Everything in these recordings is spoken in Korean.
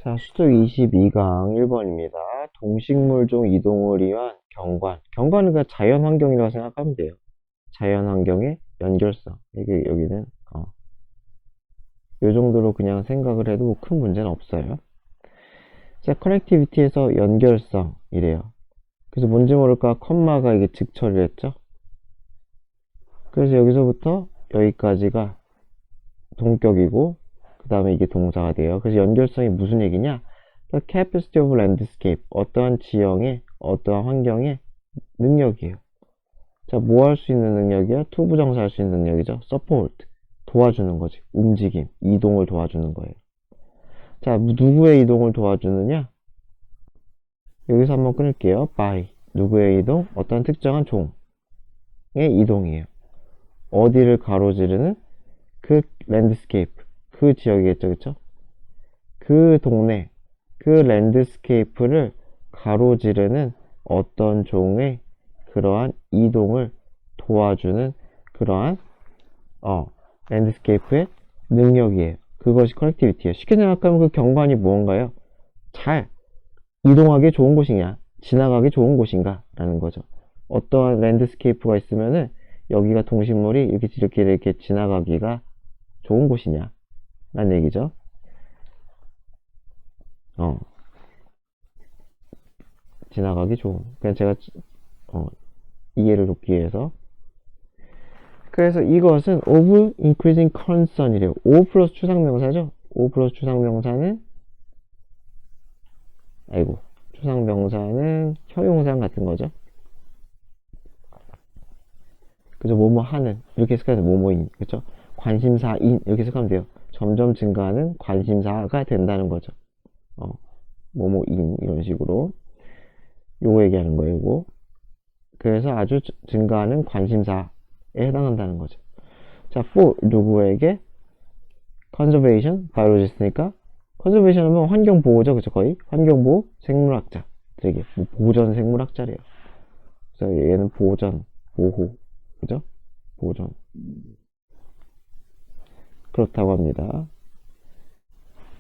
자, 수도 22강 1번입니다. 동식물종 이동을 위한 경관. 경관은 그냥 자연환경이라고 생각하면 돼요. 자연환경의 연결성. 이게 여기는, 요 정도로 그냥 생각을 해도 큰 문제는 없어요. 자, 커넥티비티에서 연결성, 이래요. 그래서 뭔지 모를까, 컴마가 이게 직처리를 했죠? 그래서 여기서부터 여기까지가 동격이고, 그 다음에 이게 동사가 돼요. 그래서 연결성이 무슨 얘기냐? The capacity of landscape. 어떠한 지형의, 어떠한 환경의 능력이에요. 자, 뭐 할 수 있는 능력이야? 투부정사 할 수 있는 능력이죠. support. 도와주는 거지. 움직임, 이동을 도와주는 거예요. 자, 누구의 이동을 도와주느냐? 여기서 한번 끊을게요. by. 누구의 이동? 어떤 특정한 종의 이동이에요. 어디를 가로지르는? 그 랜드스케이프. 그 지역이겠죠, 그쵸? 그 동네, 그 랜드스케이프를 가로지르는 어떤 종의 그러한 이동을 도와주는 그러한 랜드스케이프의 능력이에요. 그것이 커넥티비티예요. 쉽게 생각하면 그 경관이 무언가요? 잘 이동하기 좋은 곳이냐, 지나가기 좋은 곳인가 라는 거죠. 어떠한 랜드스케이프가 있으면은 여기가 동식물이 이렇게 지나가기가 좋은 곳이냐 라는 얘기죠. 지나가기 좋은. 그냥 제가 이해를 돕기 위해서. 그래서 이것은 of increasing concern이래요. O 플러스 추상명사죠. O 플러스 추상명사는 추상명사는 형용사 같은 거죠. 그죠? 뭐뭐 하는 이렇게 해석하면 뭐뭐인, 그죠? 관심사인 이렇게 해석하면 돼요. 점점 증가하는 관심사가 된다는 거죠. 뭐뭐인 이런 식으로 요거 얘기하는 거예요. 요거. 그래서 아주 증가하는 관심사에 해당한다는 거죠. 자, for 누구에게? conservation biologist니까 conservation 하면 환경보호죠. 그쵸? 거의 환경보호 생물학자 되게 보전 생물학자래요. 그래서 얘는 보전 보호, 그죠? 보전 그렇다고 합니다.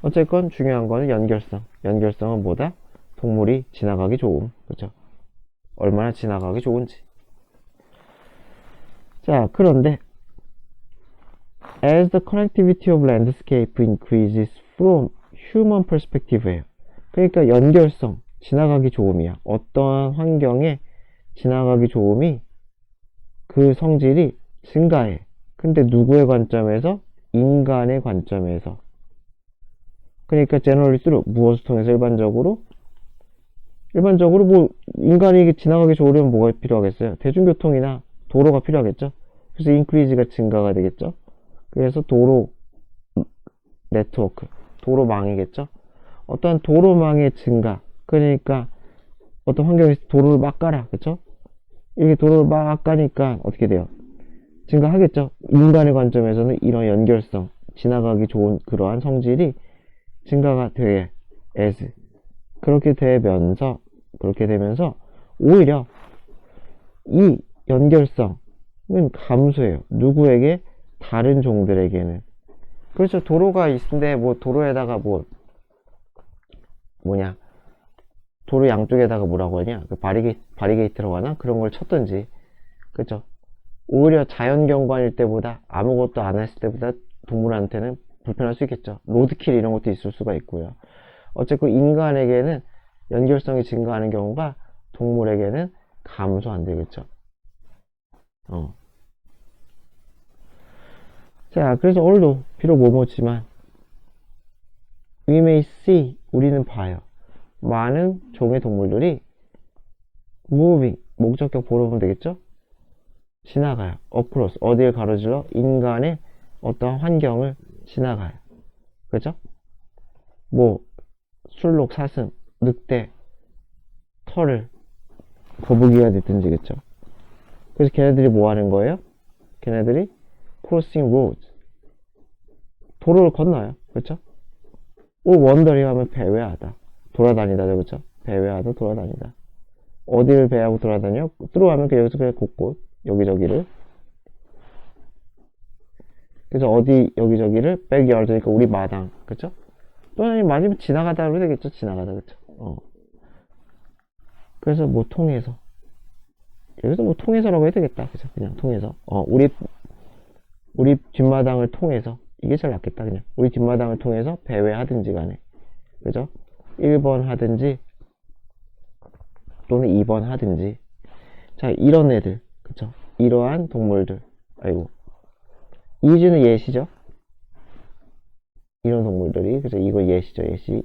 어쨌건 중요한 거는 연결성. 연결성은 뭐다? 동물이 지나가기 좋음. 그죠? 얼마나 지나가기 좋은지. 자, 그런데 as the connectivity of landscape increases from human perspective예요. 그러니까 연결성, 지나가기 좋음이야. 어떠한 환경에 지나가기 좋음이 그 성질이 증가해. 근데 누구의 관점에서? 인간의 관점에서. 그러니까 제너럴리스로 무엇을 통해서 일반적으로 뭐 인간이 지나가기 좋으려면 뭐가 필요하겠어요? 대중교통이나 도로가 필요하겠죠. 그래서 인크리즈가 증가가 되겠죠. 그래서 도로 네트워크, 도로망이겠죠. 어떤 도로망의 증가, 그러니까 어떤 환경에서 도로를 막 깔아, 그쵸? 이렇게 도로를 막 까니까 어떻게 돼요? 증가하겠죠. 인간의 관점에서는 이런 연결성, 지나가기 좋은 그러한 성질이 증가가 돼. as 그렇게 되면서 오히려 이 연결성은 감소해요. 누구에게? 다른 종들에게는. 그렇죠. 도로가 있는데 뭐 도로에다가 도로 양쪽에다가 뭐라고 하냐, 그 바리게이트라고 하나, 그런 걸 쳤든지, 그렇죠. 오히려 자연경관일 때보다 아무것도 안 했을 때보다 동물한테는 불편할 수 있겠죠. 로드킬 이런 것도 있을 수가 있고요. 어쨌든 인간에게는 연결성이 증가하는 경우가 동물에게는 감소한대겠죠. 자, 그래서 although 비록 뭐뭐지만 we may see 우리는 봐요. 많은 종의 동물들이 moving 목적격 보러 보면 되겠죠? 지나가요. across 어디를 가로질러? 인간의 어떤 환경을 지나가요. 그죠? 뭐 술록, 사슴, 늑대, 털을 거북이가 됐든지, 그쵸? 그래서 걔네들이 뭐 하는 거예요? 걔네들이 crossing roads 도로를 건너요. 그쵸? or wandering 하면 배회하다, 돌아다니다, 그쵸? 배회하다, 돌아다니다. 어디를 배하고 돌아다녀? through 하면 여기서 그냥 곳곳 여기저기를. 그래서 어디 여기저기를 backyard니까 우리 마당, 그쵸? 또는 맞으면 지나가다 그래도 되겠죠. 지나가다, 그쵸? 그래서 뭐 통해서. 여기서 뭐 통해서라고 해도 되겠다. 그죠? 그냥 통해서. 우리 뒷마당을 통해서. 이게 제일 낫겠다. 그냥. 우리 뒷마당을 통해서 배회하든지 간에. 그죠? 1번 하든지, 또는 2번 하든지. 자, 이런 애들. 그쵸? 이러한 동물들. 아이고. 이즈는 예시죠? 이런 동물들이. 그죠? 이거 예시죠, 예시.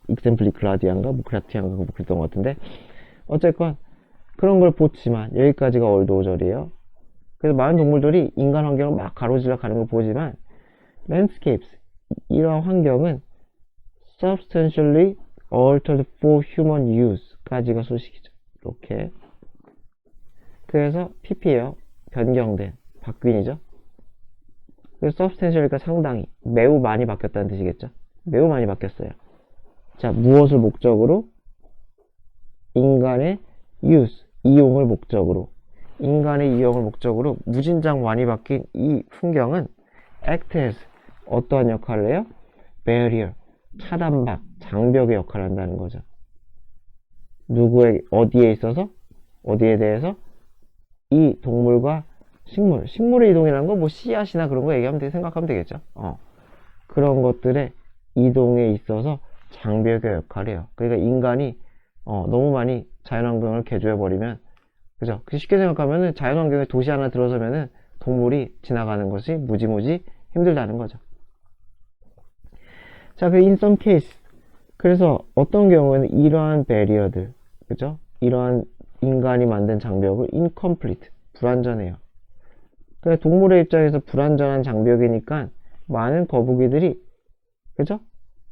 익셈플리클라디안가, 뭐, 크라티안가, 뭐, 그랬던 것 같은데. 어쨌건, 그런 걸 보지만, 여기까지가 얼도어절이에요. 그래서 많은 동물들이 인간 환경을 막 가로질러 가는 걸 보지만, landscapes, 이러한 환경은 substantially altered for human use 까지가 소식이죠. 이렇게. 그래서 pp예요. 변경된, 바뀐이죠. 그래서 substantial이니까 상당히, 매우 많이 바뀌었다는 뜻이겠죠. 매우 많이 바뀌었어요. 자, 무엇을 목적으로? 인간의 use, 이용을 목적으로. 인간의 이용을 목적으로 무진장 많이 바뀐 이 풍경은 act as, 어떠한 역할을 해요? barrier, 차단막, 장벽의 역할을 한다는 거죠. 누구의, 어디에 있어서? 어디에 대해서? 이 동물과 식물의 이동이라는 건 뭐 씨앗이나 그런 거 얘기하면 생각하면 되겠죠. 그런 것들의 이동에 있어서 장벽의 역할을 해요. 그러니까 인간이 너무 많이 자연환경을 개조해버리면, 그죠? 쉽게 생각하면은 자연환경에 도시 하나 들어서면은 동물이 지나가는 것이 무지무지 힘들다는 거죠. 자, 그 in some case. 그래서 어떤 경우에는 이러한 배리어들, 그죠? 이러한 인간이 만든 장벽을 incomplete, 불완전해요. 그러니까 동물의 입장에서 불완전한 장벽이니까 많은 거북이들이, 그죠?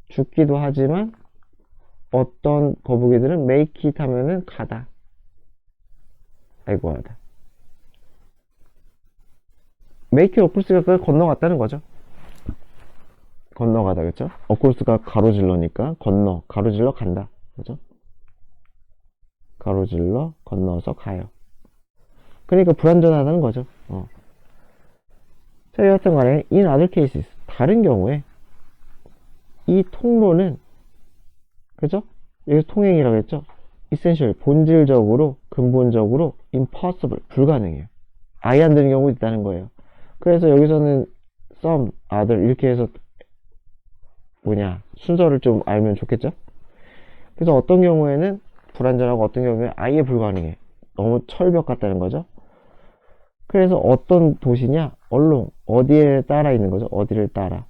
죽기도 하지만 어떤 거북이들은 make it 하면은 가다. 아이고 하다. make it across가 그걸 건너갔다는 거죠. 건너가다, 그쵸? across가 가로질러니까 가로질러 간다. 그죠? 가로질러 건너서 가요. 그러니까 불완전하다는 거죠. 자, 여하튼 간에 in other cases, 다른 경우에 이 통로는, 그죠? 여기서 통행이라고 했죠? essential, 본질적으로, 근본적으로 impossible, 불가능해요. 아예 안 되는 경우도 있다는 거예요. 그래서 여기서는 some, other 이렇게 해서 순서를 좀 알면 좋겠죠? 그래서 어떤 경우에는 불완전하고 어떤 경우에 아예 불가능해. 너무 철벽 같다는 거죠. 그래서 어떤 도시냐? 얼롱, 어디에 따라 있는 거죠? 어디를 따라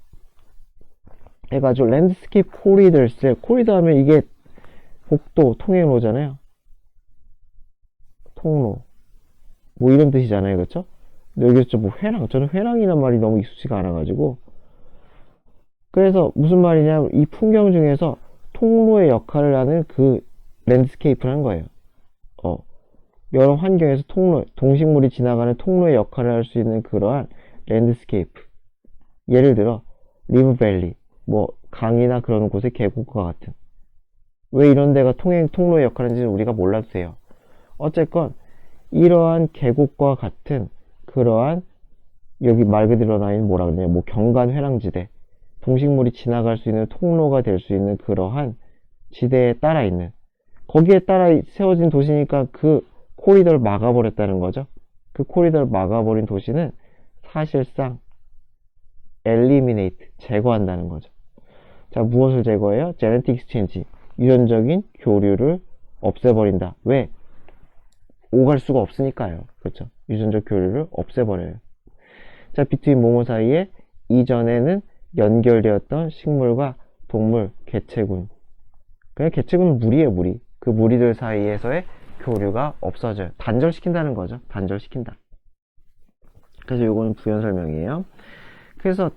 해가지고 랜드스케이프 코리더스, 코리더 하면 이게 복도, 통행로잖아요. 통로 뭐 이런 뜻이잖아요, 그렇죠? 근데 여기서 뭐 회랑, 저는 회랑이란 말이 너무 익숙지가 않아가지고. 그래서 무슨 말이냐, 이 풍경 중에서 통로의 역할을 하는 그 랜드스케이프라는 거예요. 여러 환경에서 통로, 동식물이 지나가는 통로의 역할을 할 수 있는 그러한 랜드스케이프. 예를 들어 리브밸리, 뭐 강이나 그런 곳의 계곡과 같은. 왜 이런 데가 통로의 역할을 하는지 우리가 몰라도 돼요. 어쨌건 이러한 계곡과 같은 그러한, 여기 말 그대로 나인 뭐라 그러냐, 뭐 경관 회랑지대, 동식물이 지나갈 수 있는 통로가 될 수 있는 그러한 지대에 따라 있는, 거기에 따라 세워진 도시니까 그 코리더를 막아버렸다는 거죠. 그 코리더를 막아버린 도시는 사실상 eliminate, 제거한다는 거죠. 자, 무엇을 제거해요? genetic exchange, 유전적인 교류를 없애버린다. 왜? 오갈 수가 없으니까요. 그렇죠? 유전적 교류를 없애버려요. 자, between 뭐뭐 사이에 이전에는 연결되었던 식물과 동물, 개체군. 그냥 개체군은 무리예요, 무리. 그 무리들 사이에서의 교류가 없어져요. 단절시킨다는 거죠. 단절시킨다. 그래서 요거는 부연 설명이에요. 그래서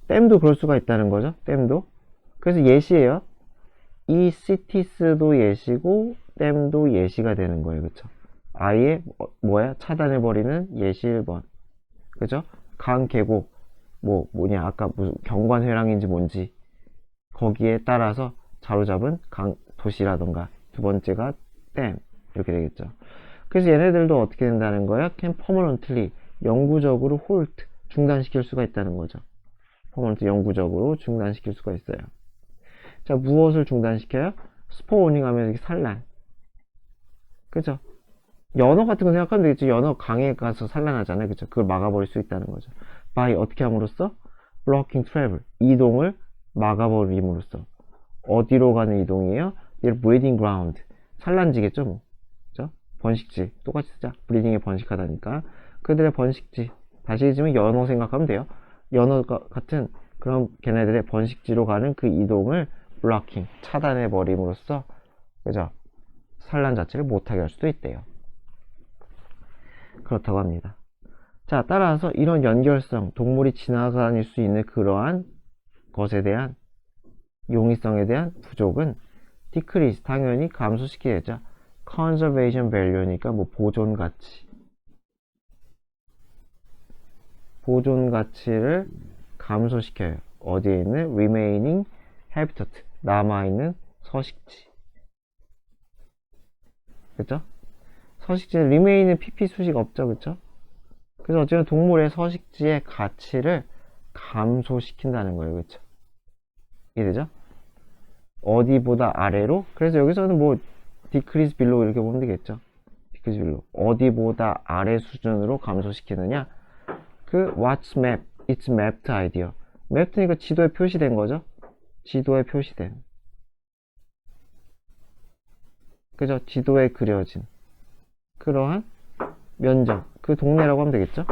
댐도 그럴 수가 있다는 거죠. 댐도. 그래서 예시예요. 이 cities도 예시고 댐도 예시가 되는 거예요. 그쵸? 아예 차단해버리는 예시 1번. 그죠? 강, 계곡, 아까 무슨 경관회랑인지 뭔지 거기에 따라서 자로잡은 강, 도시라던가, 두 번째가 댐, 이렇게 되겠죠. 그래서 얘네들도 어떻게 된다는 거야? can permanently, 영구적으로 hold, 중단시킬 수가 있다는 거죠. 퍼먼트 영구적으로 중단시킬 수가 있어요. 자, 무엇을 중단시켜요? 스포닝 하면 산란. 그죠? 연어 같은 거 생각하면 되겠죠. 연어 강에 가서 산란하잖아요. 그죠? 그걸 막아버릴 수 있다는 거죠. by 어떻게 함으로써? blocking travel. 이동을 막아버림으로써. 어디로 가는 이동이에요? breeding ground. 산란지겠죠, 뭐. 그죠? 번식지. 똑같이 쓰자. 브리딩에 번식하다니까. 그들의 번식지. 다시 해주면 연어 생각하면 돼요. 연어 같은 그런 걔네들의 번식지로 가는 그 이동을 blocking. 차단해버림으로써. 그죠? 산란 자체를 못하게 할 수도 있대요. 그렇다고 합니다. 자, 따라서 이런 연결성, 동물이 지나다닐 수 있는 그러한 것에 대한 용이성에 대한 부족은 decrease, 당연히 감소시키겠죠. conservation value니까 뭐 보존 가치. 보존 가치를 감소시켜요. 어디에 있는 remaining habitat, 남아있는 서식지. 그죠? 서식지는 remain은 pp 수식 없죠, 그쵸? 그래서 어쨌든 동물의 서식지의 가치를 감소시킨다는 거예요, 그쵸? 이해되죠? 어디보다 아래로? 그래서 여기서는 뭐 decrease below 이렇게 보면 되겠죠? decrease below. 어디보다 아래 수준으로 감소시키느냐? 그 what's map, it's mapped idea. mapped니까 지도에 표시된 거죠? 지도에 표시된. 그죠? 지도에 그려진. 그러한 면적, 그 동네라고 하면 되겠죠?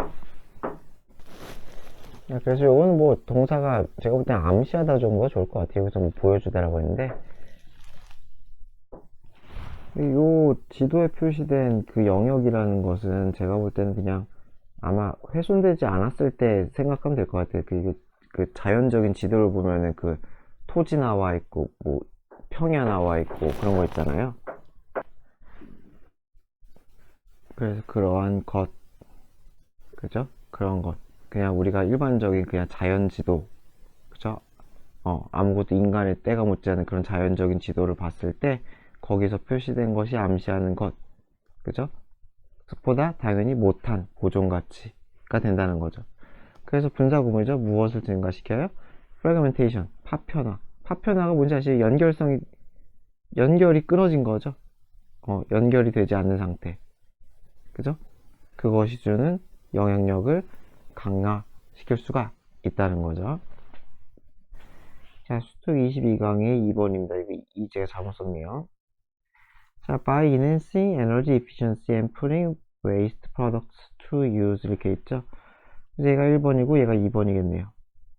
그래서 요거는 뭐 동사가 제가 볼 땐 암시하다 정도가 좋을 것 같아요. 여기서 뭐 보여주다라고 했는데 요 지도에 표시된 그 영역이라는 것은 제가 볼 때는 그냥 아마 훼손되지 않았을 때 생각하면 될 것 같아요. 그 자연적인 지도를 보면은 그 토지 나와 있고 뭐 평야 나와 있고 그런 거 있잖아요. 그래서 그러한 것, 그죠? 그런 것. 그냥 우리가 일반적인 그냥 자연 지도, 그죠? 아무것도 인간의 때가 묻지 않은 그런 자연적인 지도를 봤을 때 거기서 표시된 것이 암시하는 것, 그죠? 보다 당연히 못한 보존 가치가 된다는 거죠. 그래서 분사구문이죠. 무엇을 증가시켜요? fragmentation, 파편화. 파편화가 뭔지 아시죠? 연결이 끊어진 거죠. 연결이 되지 않는 상태. 그죠? 그것이 주는 영향력을 강화시킬 수가 있다는 거죠. 자, 수특 22강의 2번입니다. 이거 제가 잘못 썼네요. 자, by enhancing energy efficiency and putting waste products to use 이렇게 있죠. 그래서 얘가 1번이고 얘가 2번이겠네요.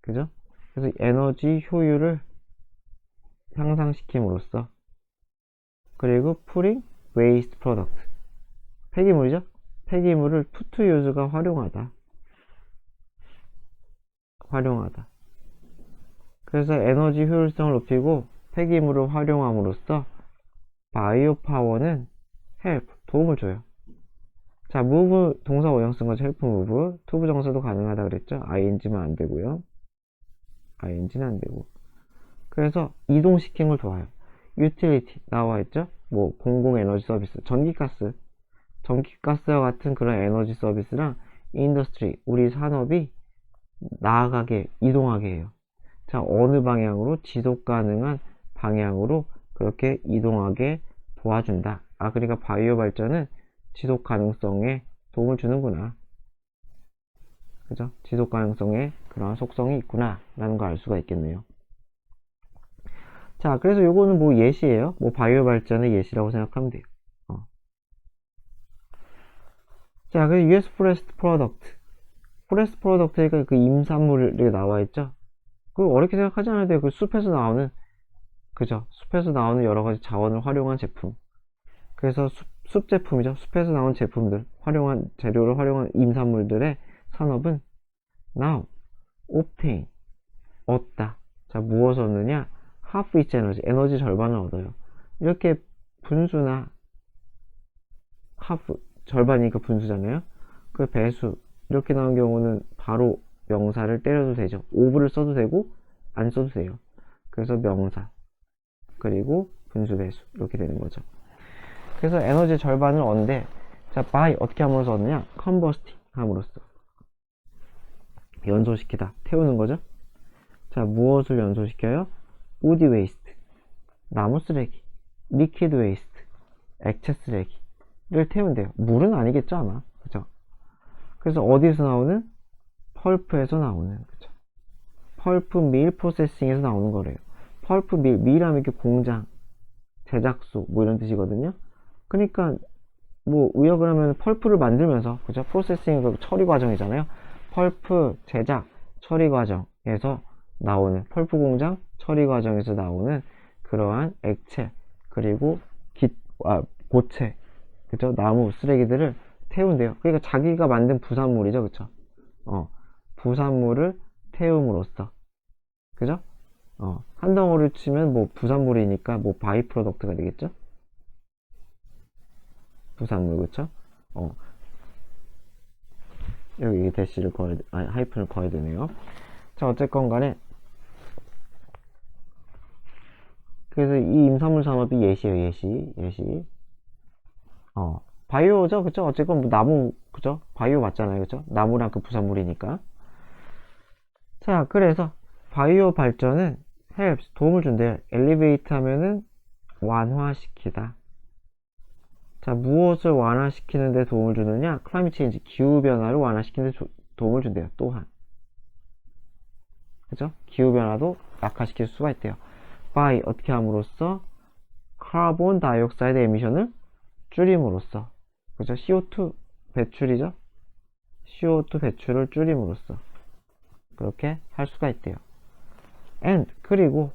그죠? 그래서 에너지 효율을 향상시킴으로써 그리고 putting waste product 폐기물이죠? 폐기물을 put to use가 활용하다. 그래서 에너지 효율성을 높이고 폐기물을 활용함으로써 바이오 파워는 help, 도움을 줘요. 자, move 동사 원형 쓴 거죠. help move. to 부정사도 가능하다 그랬죠. ing만 안 되고요. ing는 안 되고. 그래서 이동시키는 걸 도와요. utility 나와 있죠. 뭐 공공 에너지 서비스, 전기가스와 같은 그런 에너지 서비스랑 industry, 우리 산업이 나아가게, 이동하게 해요. 자, 어느 방향으로? 지속 가능한 방향으로 그렇게 이동하게 도와준다. 그러니까 바이오 발전은 지속 가능성에 도움을 주는구나. 그죠? 지속 가능성에 그런 속성이 있구나. 라는 걸 알 수가 있겠네요. 자, 그래서 요거는 뭐 예시예요. 뭐 바이오 발전의 예시라고 생각하면 돼요. 자, 그 US 포레스트 프로덕트. 포레스트 프로덕트가 그 임산물이 나와 있죠? 그 어렵게 생각하지 않아도 돼요. 그 숲에서 나오는, 그죠? 숲에서 나오는 여러 가지 자원을 활용한 제품. 그래서 숲 제품이죠. 숲에서 나온 제품들, 재료를 활용한 임산물들의 산업은 now, obtain, 얻다. 자, 무엇을 얻느냐? half its energy, 에너지 절반을 얻어요. 이렇게 분수나 half, 절반이니까 분수잖아요. 그 배수, 이렇게 나온 경우는 바로 명사를 때려도 되죠. of를 써도 되고 안 써도 돼요. 그래서 명사 그리고 분수 배수 이렇게 되는 거죠. 그래서 에너지 절반을 얻는데, 자, by 어떻게 함으로써 얻느냐? combusting 함으로써 연소시키다, 태우는 거죠. 자, 무엇을 연소시켜요? wood waste, 나무 쓰레기, liquid waste, 액체 쓰레기를 태운대요. 물은 아니겠죠, 아마. 그죠? 그래서 어디서 나오는? 펄프에서 나오는, 그죠? 펄프 밀 프로세싱에서 나오는 거래요. 펄프 밀하면 이렇게 공장, 제작소, 뭐 이런 뜻이거든요. 그러니까, 뭐, 의역을 하면 펄프를 만들면서, 그죠? 프로세싱, 처리 과정이잖아요. 펄프, 제작, 처리 과정에서 나오는, 펄프 공장, 처리 과정에서 나오는 그러한 액체, 그리고 고체, 그죠? 나무, 쓰레기들을 태운대요. 그러니까 자기가 만든 부산물이죠, 그쵸? 부산물을 태움으로써, 그죠? 한 덩어리를 치면 뭐 부산물이니까 뭐 바이 프로덕트가 되겠죠? 부산물, 그쵸? 여기 대시를 하이픈을 거야 되네요. 자, 어쨌건 간에, 그래서 이 임산물 산업이 예시예요, 예시. 바이오죠, 그쵸? 어쨌건 뭐 나무, 그죠? 바이오 맞잖아요, 그쵸? 나무랑 그 부산물이니까. 자, 그래서 바이오 발전은 helps, 도움을 준대요. elevate 하면은 완화시키다. 자, 무엇을 완화시키는데 도움을 주느냐? climate change, 기후변화를 완화시키는데 도움을 준대요. 또한. 그죠? 기후변화도 약화시킬 수가 있대요. by, 어떻게 함으로써? 카본 다이옥사이드 에미션을 줄임으로써. 그죠? CO2 배출이죠? CO2 배출을 줄임으로써. 그렇게 할 수가 있대요. and, 그리고,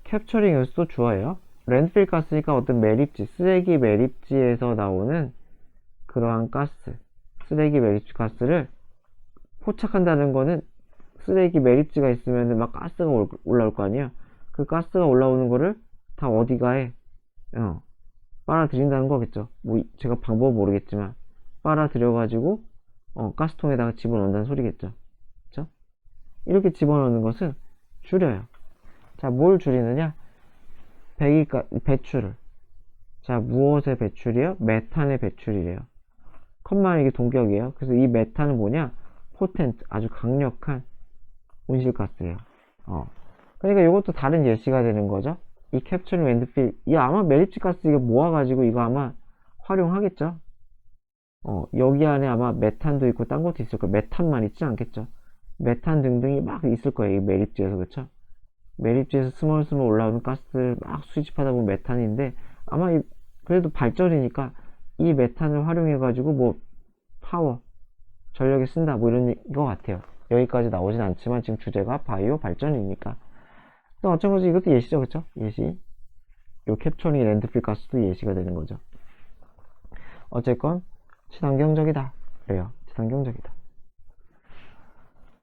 캡처링 여기서 또 주어예요. 랜드필 가스니까 어떤 매립지, 쓰레기 매립지에서 나오는 그러한 가스, 쓰레기 매립지 가스를 포착한다는 거는 쓰레기 매립지가 있으면 막 가스가 올라올 거 아니에요. 그 가스가 올라오는 거를 다 어디가에 빨아들인다는 거겠죠. 뭐 제가 방법은 모르겠지만 빨아들여가지고 가스통에다가 집어넣는다는 소리겠죠. 그쵸? 이렇게 집어넣는 것은 줄여요. 자, 뭘 줄이느냐? 배출을. 자, 무엇의 배출이요? 메탄의 배출이래요. 컴만 이게 동격이에요. 그래서 이 메탄은 뭐냐? 포텐트, 아주 강력한 온실가스예요. 그러니까 이것도 다른 예시가 되는 거죠. 이 캡처링 랜드필, 이 아마 매립지 가스 이거 모아가지고 이거 아마 활용하겠죠. 여기 안에 아마 메탄도 있고 딴 것도 있을 거예요. 메탄만 있지 않겠죠. 메탄 등등이 막 있을 거예요. 이 매립지에서, 그쵸? 매립지에서 스멀스멀 올라오는 가스를 막 수집하다 보면 메탄인데, 아마 그래도 발전이니까 이 메탄을 활용해가지고 뭐 파워, 전력에 쓴다 뭐 이런 거 같아요. 여기까지 나오진 않지만 지금 주제가 바이오 발전이니까. 어쩐지 이것도 예시죠, 그쵸? 예시. 요 캡처링 랜드필 가스도 예시가 되는 거죠. 어쨌건 친환경적이다. 그래요. 친환경적이다.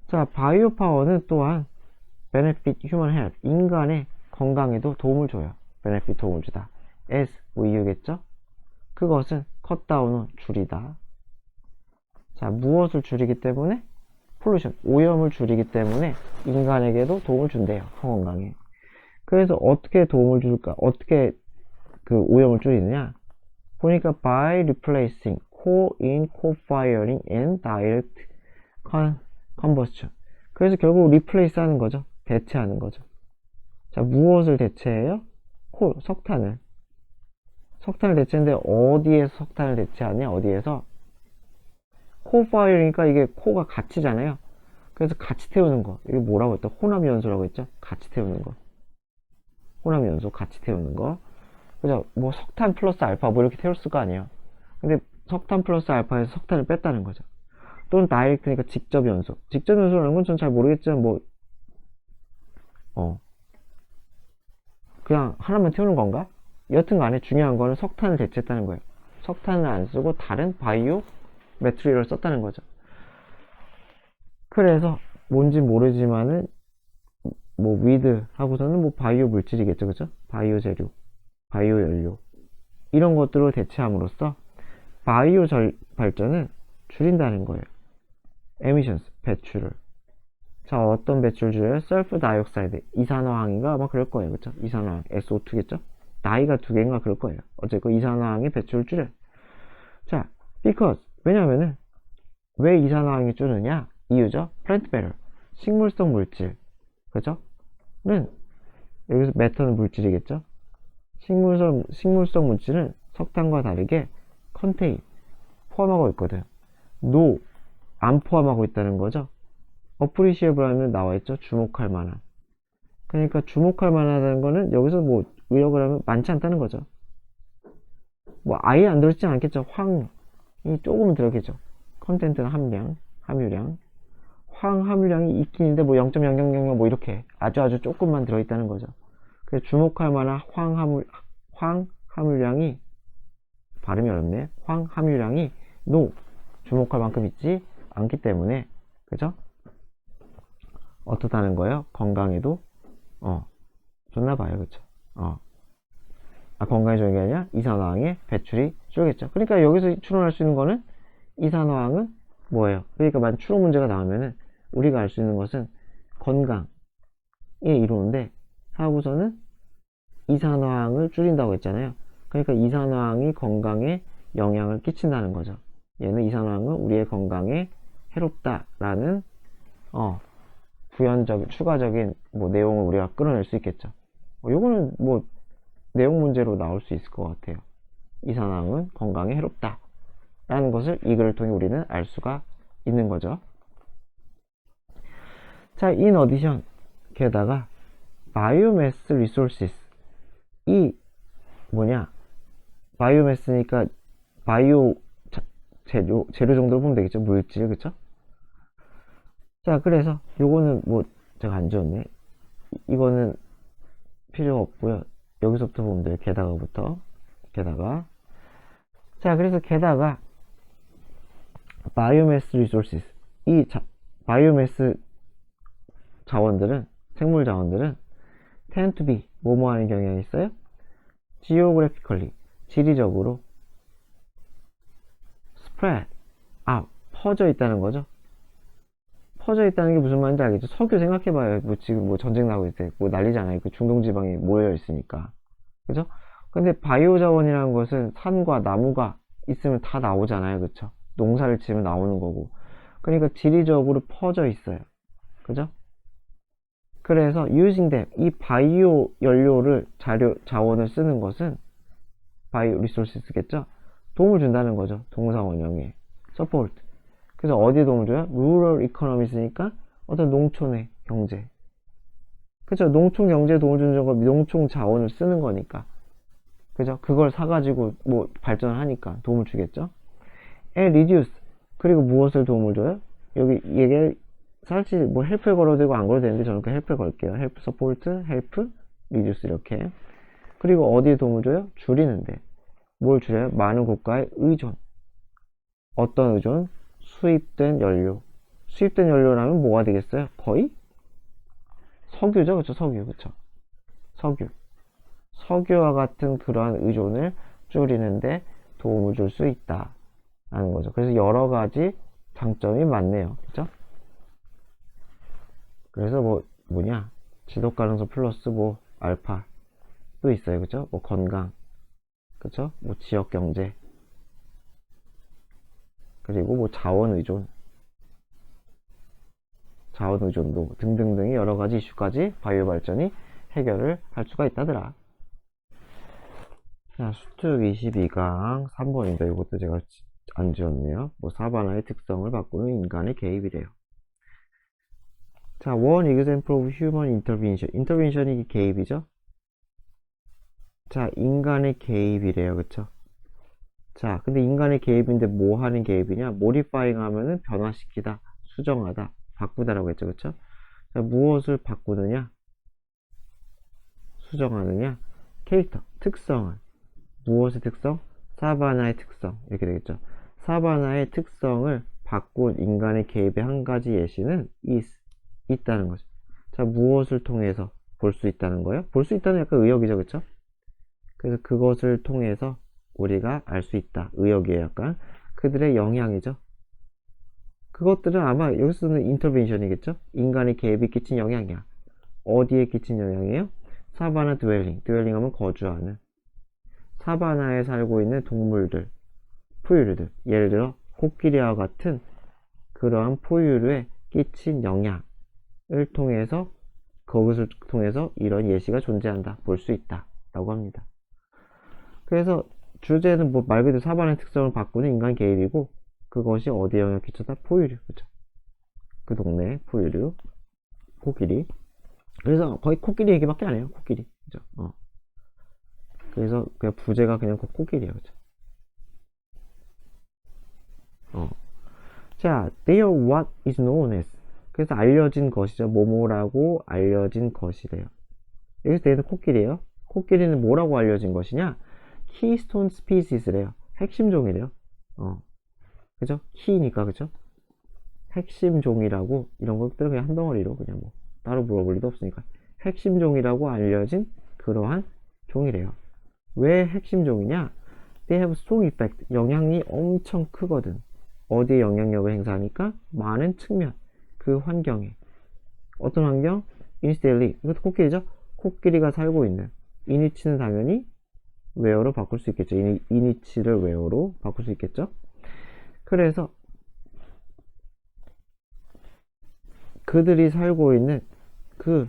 자, 바이오 파워는 또한 benefit human health, 인간의 건강에도 도움을 줘요. benefit, 도움을 주다. as, 뭐 이유겠죠? 그것은 cut down은 줄이다. 자, 무엇을 줄이기 때문에? pollution, 오염을 줄이기 때문에 인간에게도 도움을 준대요. 건강에. 그래서 어떻게 도움을 줄까? 어떻게 그 오염을 줄이느냐? 보니까 by replacing coal in co-firing and direct combustion. 그래서 결국 replace 하는 거죠. 대체하는 거죠. 자, 무엇을 대체해요? 콜, 석탄을. 석탄을 대체인데 어디에서 석탄을 대체하냐? 어디에서? co-firing이니까 이게 코가 같이잖아요. 그래서 같이 태우는 거. 이게 뭐라고 했다? 혼합연소라고 했죠? 같이 태우는 거. 혼합연소, 같이 태우는 거. 그죠? 뭐 석탄 플러스 알파 뭐 이렇게 태울 수가 아니에요. 근데 석탄 플러스 알파에서 석탄을 뺐다는 거죠. 또는 다이렉트니까 직접 연소. 직접 연소라는 건 전 잘 모르겠지만 뭐 그냥 하나만 태우는 건가? 여튼 간에 중요한 거는 석탄을 대체했다는 거예요. 석탄을 안 쓰고 다른 바이오 매트리얼을 썼다는 거죠. 그래서 뭔지 모르지만은 뭐 위드 하고서는 뭐 바이오 물질이겠죠, 그죠? 바이오 재료, 바이오 연료 이런 것들을 대체함으로써 바이오 발전은 줄인다는 거예요. emissions, 배출을. 자, 어떤 배출 줄여요? sulfur dioxide, 이산화황인가 아마 그럴 거예요, 그쵸? 이산화황, SO2겠죠? 나이가 두 개인가 그럴 거예요. 어쨌건 이산화황의 배출을 줄여요. 자, because, 왜냐면은 왜 이산화황이 줄느냐? 이유죠. plant matter, 식물성 물질, 그죠? 는 여기서 매터는 물질이겠죠? 식물성 물질은 석탄과 다르게 컨테인, 포함하고 있거든. 노, 안 포함하고 있다는 거죠. 어프리시에이블 하면 나와있죠. 주목할 만한. 그러니까 주목할 만하다는 거는 여기서 뭐 의역을 하면 많지 않다는 거죠. 뭐 아예 안 들어있지 않겠죠. 황이 조금 들어있겠죠. 컨텐트는 함유량. 황 함유량이 있긴 있는데 뭐 0.0000 뭐 이렇게 아주 조금만 들어있다는 거죠. 그래서 주목할 만한 황 함유량이, 발음이 어렵네. 황 함유량이 주목할 만큼 있지 않기 때문에, 그죠? 어떻다는 거예요? 건강에도 좋나 봐요. 그쵸? 건강에 좋은 게 아니라 이산화황의 배출이 줄겠죠. 그러니까 여기서 추론할 수 있는 거는 이산화황은 뭐예요? 그러니까 만약 추론 문제가 나오면은 우리가 알 수 있는 것은 건강에 이루는데, 하고서는 이산화황을 줄인다고 했잖아요. 그러니까 이산화황이 건강에 영향을 끼친다는 거죠. 얘는 이산화황은 우리의 건강에 해롭다라는 부연적인 추가적인 뭐 내용을 우리가 끌어낼 수 있겠죠. 요거는 뭐 내용 문제로 나올 수 있을 것 같아요. 이산화황은 건강에 해롭다 라는 것을 이 글을 통해 우리는 알 수가 있는 거죠. 자, in addition, 게다가 biomass resources, 이 바이오매스니까 바이오 재료 정도로 보면 되겠죠. 물질, 그쵸? 자, 그래서 요거는 뭐 제가 안 지웠네. 이거는 필요 없고요. 여기서부터 보면 돼요. 게다가 자, 그래서 게다가 바이오매스 리소스스, 이 바이오매스 자원들은, 생물 자원들은 tend to be 뭐뭐 하는 경향이 있어요? geographically, 지리적으로 spread out, 퍼져 있다는 거죠. 퍼져 있다는 게 무슨 말인지 알겠죠? 석유 생각해봐요. 뭐 지금 뭐 전쟁 나고 있을 때 뭐 난리잖아요. 그 중동 지방에 모여 있으니까, 그죠? 근데 바이오 자원이라는 것은 산과 나무가 있으면 다 나오잖아요. 그쵸? 농사를 지으면 나오는 거고. 그러니까 지리적으로 퍼져 있어요. 그죠? 그래서 using them, 이 바이오 연료를 자원을 쓰는 것은 바이오 리소스겠죠? 도움을 준다는 거죠. 동사 원형에 support. 그래서 어디에 도움을 줘요? rural economies니까 어떤 농촌의 경제. 그죠? 농촌 경제에 도움을 주는 건 농촌 자원을 쓰는 거니까. 그죠? 그걸 사가지고 뭐 발전을 하니까 도움을 주겠죠? and reduce. 그리고 무엇을 도움을 줘요? 여기 이게 사실 뭐 헬프에 걸어도 되고 안 걸어도 되는데 저는 그 헬프에 걸게요. 헬프 서포트, 헬프, 리듀스 이렇게. 그리고 어디에 도움을 줘요? 줄이는데. 뭘 줄여요? 많은 국가의 의존. 어떤 의존? 수입된 연료. 수입된 연료라면 뭐가 되겠어요? 거의 석유죠, 그쵸? 석유, 그쵸? 석유와 같은 그러한 의존을 줄이는데 도움을 줄 수 있다 라는 거죠. 그래서 여러 가지 장점이 많네요, 그쵸? 그래서 지속 가능성 플러스 뭐 알파 또 있어요, 그쵸? 뭐 건강, 그쵸? 뭐 지역 경제, 그리고 뭐 자원 의존도 등등등의 여러 가지 이슈까지 바이오 발전이 해결을 할 수가 있다더라. 자, 수특 22강 3번입니다. 이것도 제가 안 지웠네요. 뭐 사바나의 특성을 바꾸는 인간의 개입이래요. 자, one example of human intervention. intervention이 개입이죠? 자, 인간의 개입이래요. 그쵸? 자, 근데 인간의 개입인데 뭐 하는 개입이냐? modifying 하면은 변화시키다, 수정하다, 바꾸다라고 했죠. 그쵸? 자, 무엇을 바꾸느냐? 수정하느냐? 캐릭터, 특성을. 무엇의 특성? 사바나의 특성. 이렇게 되겠죠. 사바나의 특성을 바꾼 인간의 개입의 한 가지 예시는 있다는 거죠. 자, 무엇을 통해서 볼 수 있다는 거예요? 볼 수 있다는 약간 의역이죠. 그쵸? 그래서 그것을 통해서 우리가 알 수 있다. 의역이에요. 약간. 그들의 영향이죠. 그것들은 아마 여기서는 인터벤션이겠죠? 인간의 개입이 끼친 영향이야. 어디에 끼친 영향이에요? 사바나 드웰링. 드웰링 하면 거주하는. 사바나에 살고 있는 동물들, 포유류들. 예를 들어 코끼리와 같은 그러한 포유류에 끼친 영향. 통해서 그것을 통해서 이런 예시가 존재한다, 볼 수 있다 라고 합니다. 그래서 주제는 뭐 말 그대로 사반의 특성을 바꾸는 인간 개입이고, 그것이 어디에 영향을 끼쳤다? 포유류. 그죠? 그 동네 포유류, 코끼리. 그래서 거의 코끼리 얘기밖에 안 해요. 코끼리. 그죠? 그래서 그냥 부제가 그냥 코끼리예요. 그죠? 자, they are what is known as. 그래서 알려진 것이죠. 뭐뭐라고 알려진 것이래요. 여기서 얘는 코끼리예요. 코끼리는 뭐라고 알려진 것이냐? keystone species래요. 핵심 종이래요. 그죠? 키니까, 그죠? 핵심 종이라고, 이런 것들은 그냥 한 덩어리로 그냥 뭐 따로 물어볼 일도 없으니까 핵심 종이라고 알려진 그러한 종이래요. 왜 핵심 종이냐? They have strong effect. 영향이 엄청 크거든. 어디에 영향력을 행사하니까? 많은 측면, 그 환경에. 어떤 환경? 인스텔리. 이것도 코끼리죠? 코끼리가 살고 있는. 이니치는 당연히 웨어로 바꿀 수 있겠죠. 이니치를 웨어로 바꿀 수 있겠죠. 그래서 그들이 살고 있는 그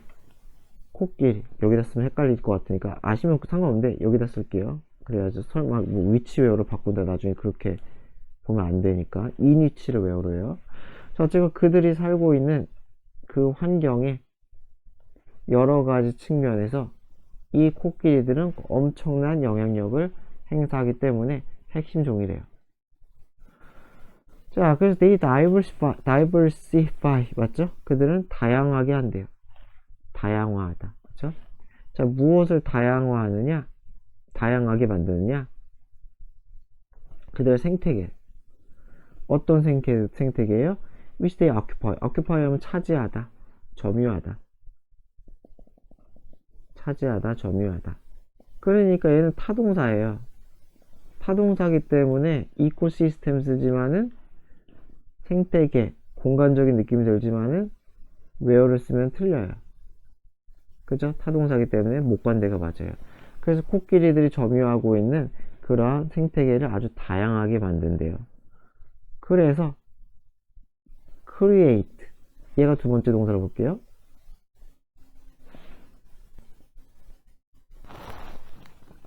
코끼리, 여기다 쓰면 헷갈릴 것 같으니까 아시면 상관없는데 여기다 쓸게요. 그래야지 설마 뭐 위치 웨어로 바꾼다 나중에 그렇게 보면 안 되니까 이니치를 웨어로 해요. 자, 어쨌든 그들이 살고 있는 그 환경에 여러 가지 측면에서 이 코끼리들은 엄청난 영향력을 행사하기 때문에 핵심 종이래요. 자, 그래서 they diversify, 맞죠? 그들은 다양하게 한대요. 다양화하다, 그죠? 자, 무엇을 다양화하느냐? 다양하게 만드느냐? 그들의 생태계. 어떤 생태계예요? which they occupy. occupy 하면 차지하다, 점유하다. 차지하다, 점유하다. 그러니까 얘는 타동사예요. 타동사기 때문에 이코시스템 쓰지만은 생태계, 공간적인 느낌이 들지만은 웨어를 쓰면 틀려요. 그죠? 타동사기 때문에 목관대가 맞아요. 그래서 코끼리들이 점유하고 있는 그러한 생태계를 아주 다양하게 만든대요. 그래서 create, 얘가 두 번째 동사로 볼게요.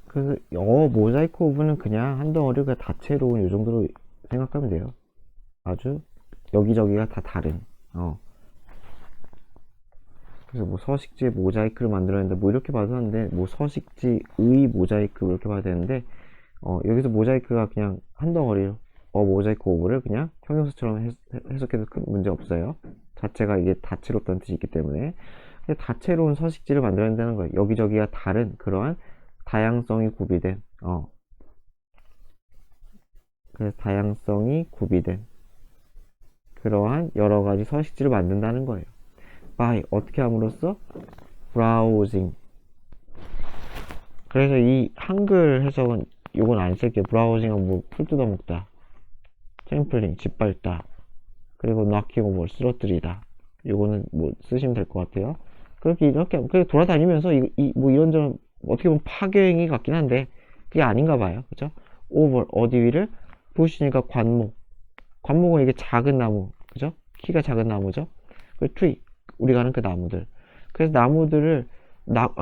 그래서 모자이크 오브는 그냥 한 덩어리가 다채로운 이 정도로 생각하면 돼요. 아주 여기저기가 다 다른. 그래서 뭐 서식지에 모자이크를 만들었는데 뭐 이렇게 봐도 하는데 뭐 서식지의 모자이크 이렇게 봐야 되는데 여기서 모자이크가 그냥 한 덩어리로 모자이크 오브를 그냥 형용사처럼 해석해도 큰 문제 없어요. 자체가 이게 다채롭다는 뜻이 있기 때문에 다채로운 서식지를 만들어야 된다는 거예요. 여기저기가 다른 그러한 다양성이 구비된 그래서 다양성이 구비된 그러한 여러 가지 서식지를 만든다는 거예요. by 어떻게 함으로써 browsing. 그래서 이 한글 해석은 요건 안 쓸게요. browsing은 뭐 풀 뜯어먹다, 템플링 짓밟다, 그리고 knocking 뭐 쓰러뜨리다. 요거는 뭐 쓰시면 될 것 같아요. 그렇게 이렇게 돌아다니면서 뭐 이런저런 어떻게 보면 파괴행위 같긴 한데 그게 아닌가 봐요. 그죠? over 어디 위를 부시니까 관목은 이게 작은 나무, 그죠? 키가 작은 나무죠. 그 tree 우리가 아는 그 나무들. 그래서 나무들을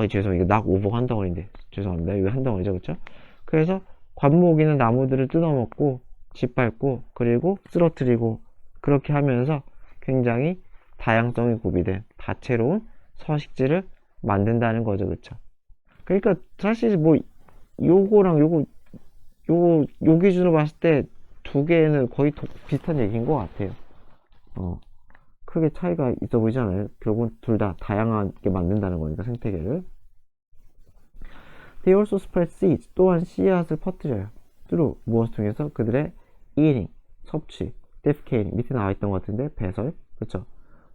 죄송해요. 이거 낙 오버 한 덩어리인데 죄송합니다. 이거 한 덩어리죠, 그렇죠? 그래서 관목이는 나무들을 뜯어먹고 짓밟고 그리고 쓰러뜨리고 그렇게 하면서 굉장히 다양성이 구비된 다채로운 서식지를 만든다는 거죠, 그렇죠? 그러니까 사실 뭐 요거랑 요 기준으로 봤을 때 두 개는 거의 비슷한 얘기인 것 같아요. 크게 차이가 있어 보이지 않아요? 결국은 둘 다 다양하게 만든다는 거니까 생태계를. They also spread seeds. 또한 씨앗을 퍼뜨려요. through 무엇을 통해서? 그들의 eating 섭취, defecating 밑에 나와 있던 것 같은데 배설, 그렇죠?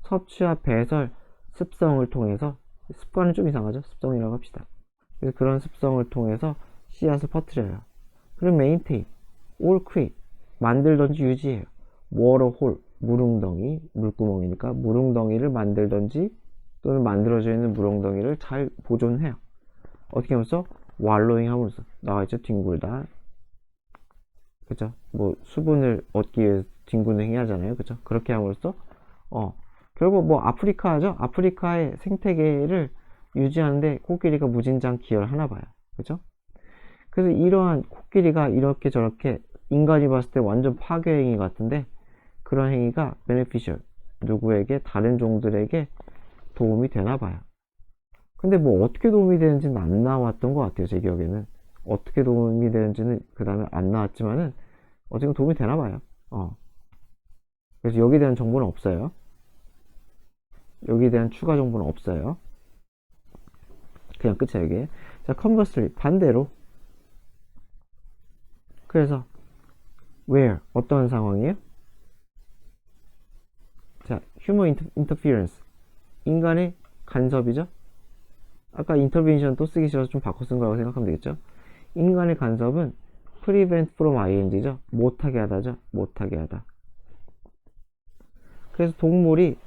섭취와 배설 습성을 통해서 습관은 좀 이상하죠? 습성이라고 합시다. 그래서 그런 습성을 통해서 씨앗을 퍼뜨려요. 그리고 maintain, or create 만들던지 유지해요. water hole 물웅덩이, 물구멍이니까 물웅덩이를 만들던지 또는 만들어져 있는 물웅덩이를 잘 보존해요. 어떻게 하면서? wallowing 함으로써 나와있죠? 뒹굴다. 그죠? 뭐 수분을 얻기 위해서 뒹구는 행위 하잖아요. 그죠? 그렇게 함으로써 결국 뭐 아프리카죠. 아프리카의 생태계를 유지하는데 코끼리가 무진장 기여를 하나 봐요. 그죠? 그래서 이러한 코끼리가 이렇게 저렇게 인간이 봤을 때 완전 파괴 행위 같은데 그런 행위가 beneficial, 누구에게, 다른 종들에게 도움이 되나 봐요. 근데 뭐 어떻게 도움이 되는지는 안 나왔던 것 같아요. 제 기억에는 어떻게 도움이 되는지는 그 다음에 안 나왔지만은 어쨌든 도움이 되나 봐요. 그래서 여기에 대한 정보는 없어요. 여기에 대한 추가 정보는 없어요. 그냥 끝이야 이게. 자, conversely, 반대로. 그래서 where, 어떤 상황이에요? 자, human interference, 인간의 간섭이죠. 아까 intervention 또 쓰기 싫어서 좀 바꿔 쓴 거라고 생각하면 되겠죠. 인간의 간섭은 prevent from ing죠. 못하게 하다죠. 못하게 하다. 그래서 동물이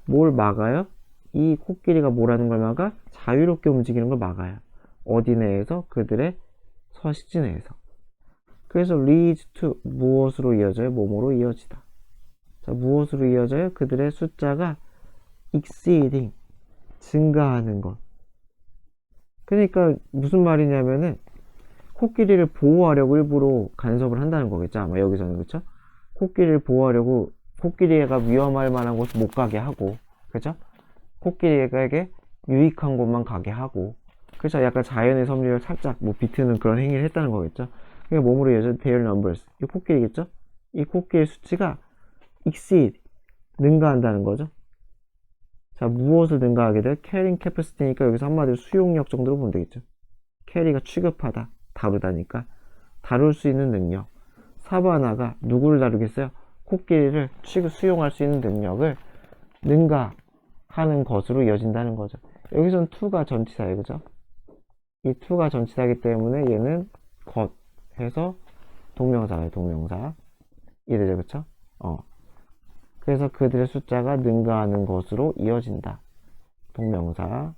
뭘 막아요? 이 코끼리가 뭐라는 걸 막아? 자유롭게 움직이는 걸 막아요. 어디 내에서? 그들의 서식지 내에서. 그래서 leads to, 무엇으로 이어져요? 뭐뭐로 이어지다. 자, 무엇으로 이어져요? 그들의 숫자가 exceeding, 증가하는 것. 그러니까 무슨 말이냐면은 코끼리를 보호하려고 일부러 간섭을 한다는 거겠죠. 아마 여기서는. 그쵸? 코끼리를 보호하려고 코끼리가 위험할 만한 곳을 못 가게 하고, 그죠? 코끼리에게 유익한 곳만 가게 하고, 그렇죠? 약간 자연의 섭리를 살짝 뭐 비트는 그런 행위를 했다는 거겠죠. 그러니까 몸으로 이어져 their numbers, 이 코끼리겠죠? 이 코끼리 수치가 exceed, 능가한다는 거죠. 자, 무엇을 능가하게 돼? carrying capacity니까 여기서 한마디로 수용력 정도로 보면 되겠죠. carry가 취급하다, 다루다니까 다룰 수 있는 능력. 사바나가 누구를 다루겠어요? 코끼리를 수용할 수 있는 능력을 능가하는 것으로 이어진다는 거죠. 여기서는 to가 전치사예요. 그죠? 이 to가 전치사이기 때문에 얘는 것 해서 동명사예요. 동명사. 이해되죠? 그쵸? 그래서 그들의 숫자가 능가하는 것으로 이어진다. 동명사.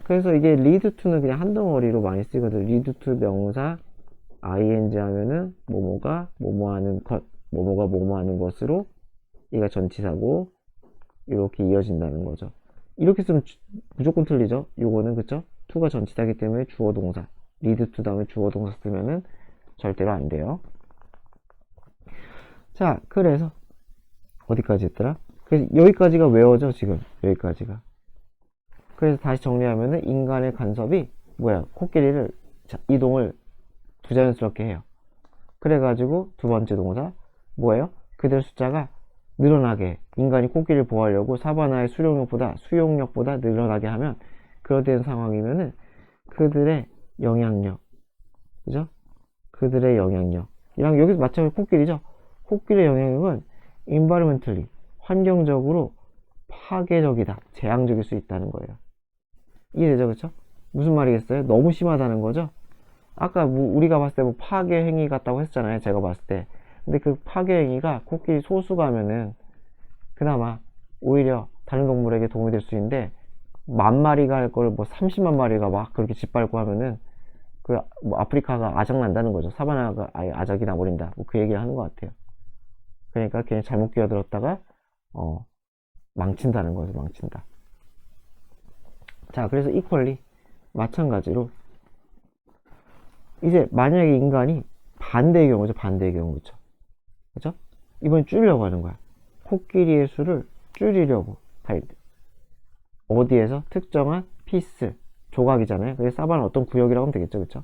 그래서 이게 lead to는 그냥 한 덩어리로 많이 쓰거든. lead to 명사, ing 하면은 뭐뭐가 뭐뭐하는 것, 뭐뭐가 뭐뭐하는 것으로, 얘가 전치사고 이렇게 이어진다는 거죠. 이렇게 쓰면 무조건 틀리죠. 요거는. 그쵸? to가 전치사이기 때문에 주어 동사, lead to 다음에 주어 동사 쓰면은 절대로 안 돼요. 자, 그래서 어디까지 했더라? 그래서 여기까지가 외워져. 지금 여기까지가. 그래서 다시 정리하면은 인간의 간섭이 뭐야? 코끼리를 이동을 부자연스럽게 해요. 그래가지고 두 번째 동사 뭐예요? 그들 숫자가 늘어나게, 인간이 코끼리를 보호하려고 사바나의 수용력보다 늘어나게 하면, 그러된 상황이면은 그들의 영향력, 그죠? 그들의 영향력 이랑 여기서 마찬가지로 코끼리죠. 코끼리의 영향력은 environmentally, 환경적으로 파괴적이다, 재앙적일 수 있다는 거예요. 이해되죠? 그쵸? 무슨 말이겠어요? 너무 심하다는 거죠? 아까 우리가 봤을 때 뭐 파괴 행위 같다고 했잖아요. 제가 봤을 때. 근데 그 파괴 행위가 코끼리 소수가 하면은 그나마 오히려 다른 동물에게 도움이 될 수 있는데, 10,000마리가 할 걸 뭐 30만 마리가 막 그렇게 짓밟고 하면은 그 뭐 아프리카가 아작난다는 거죠. 사바나가 아예 아작이 나버린다. 뭐 그 얘기를 하는 것 같아요. 그러니까 괜히 잘못 끼어들었다가 망친다는 거죠. 망친다. 자, 그래서 equally 마찬가지로 이제 만약에 인간이 반대의 경우죠. 반대의 경우. 그쵸? 그쵸? 이번엔 줄이려고 하는 거야. 코끼리의 수를 줄이려고 할 때. 어디에서? 특정한 피스, 조각이잖아요. 그래서 사바는 어떤 구역이라고 하면 되겠죠. 그쵸?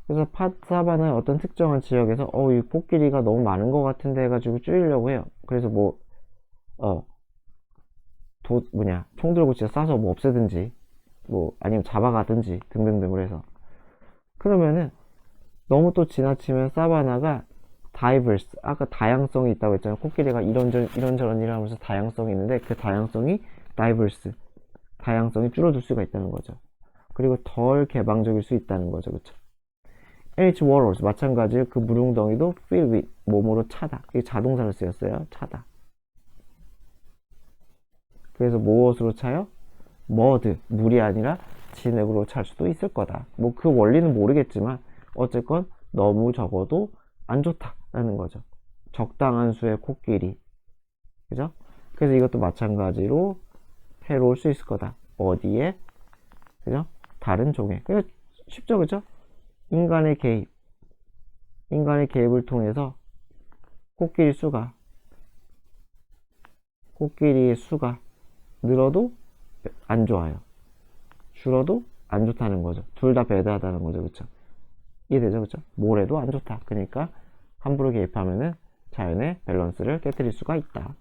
그래서 사바는 어떤 특정한 지역에서 이 코끼리가 너무 많은 것 같은데 해가지고 줄이려고 해요. 그래서 뭐 총 들고 진짜 쏴서 뭐 없애든지, 뭐 아니면 잡아가든지 등등등을 해서. 그러면은 너무 또 지나치면 사바나가 diverse, 아까 다양성이 있다고 했잖아요. 코끼리가 이런저런 일을 하면서 다양성이 있는데 그 다양성이 diverse, 다양성이 줄어들 수가 있다는 거죠. 그리고 덜 개방적일 수 있다는 거죠. 그쵸? NH warrors 마찬가지로 그 물웅덩이도 fill with, 뭐뭐로 차다. 이게 자동사로 쓰였어요. 차다. 그래서 무엇으로 차요? mud, 물이 아니라 진흙으로 찰 수도 있을 거다. 뭐 그 원리는 모르겠지만 어쨌건 너무 적어도 안 좋다라는 거죠. 적당한 수의 코끼리, 그죠? 그래서 이것도 마찬가지로 해로울 수 있을 거다. 어디에? 그죠? 다른 종에. 그냥 쉽죠, 그죠? 인간의 개입을 통해서 코끼리의 수가 늘어도 안 좋아요. 줄어도 안 좋다는 거죠. 둘 다 배드하다는 거죠, 그쵸? 이해되죠, 그쵸? 뭘 해도 안 좋다. 그러니까 함부로 개입하면은 자연의 밸런스를 깨뜨릴 수가 있다.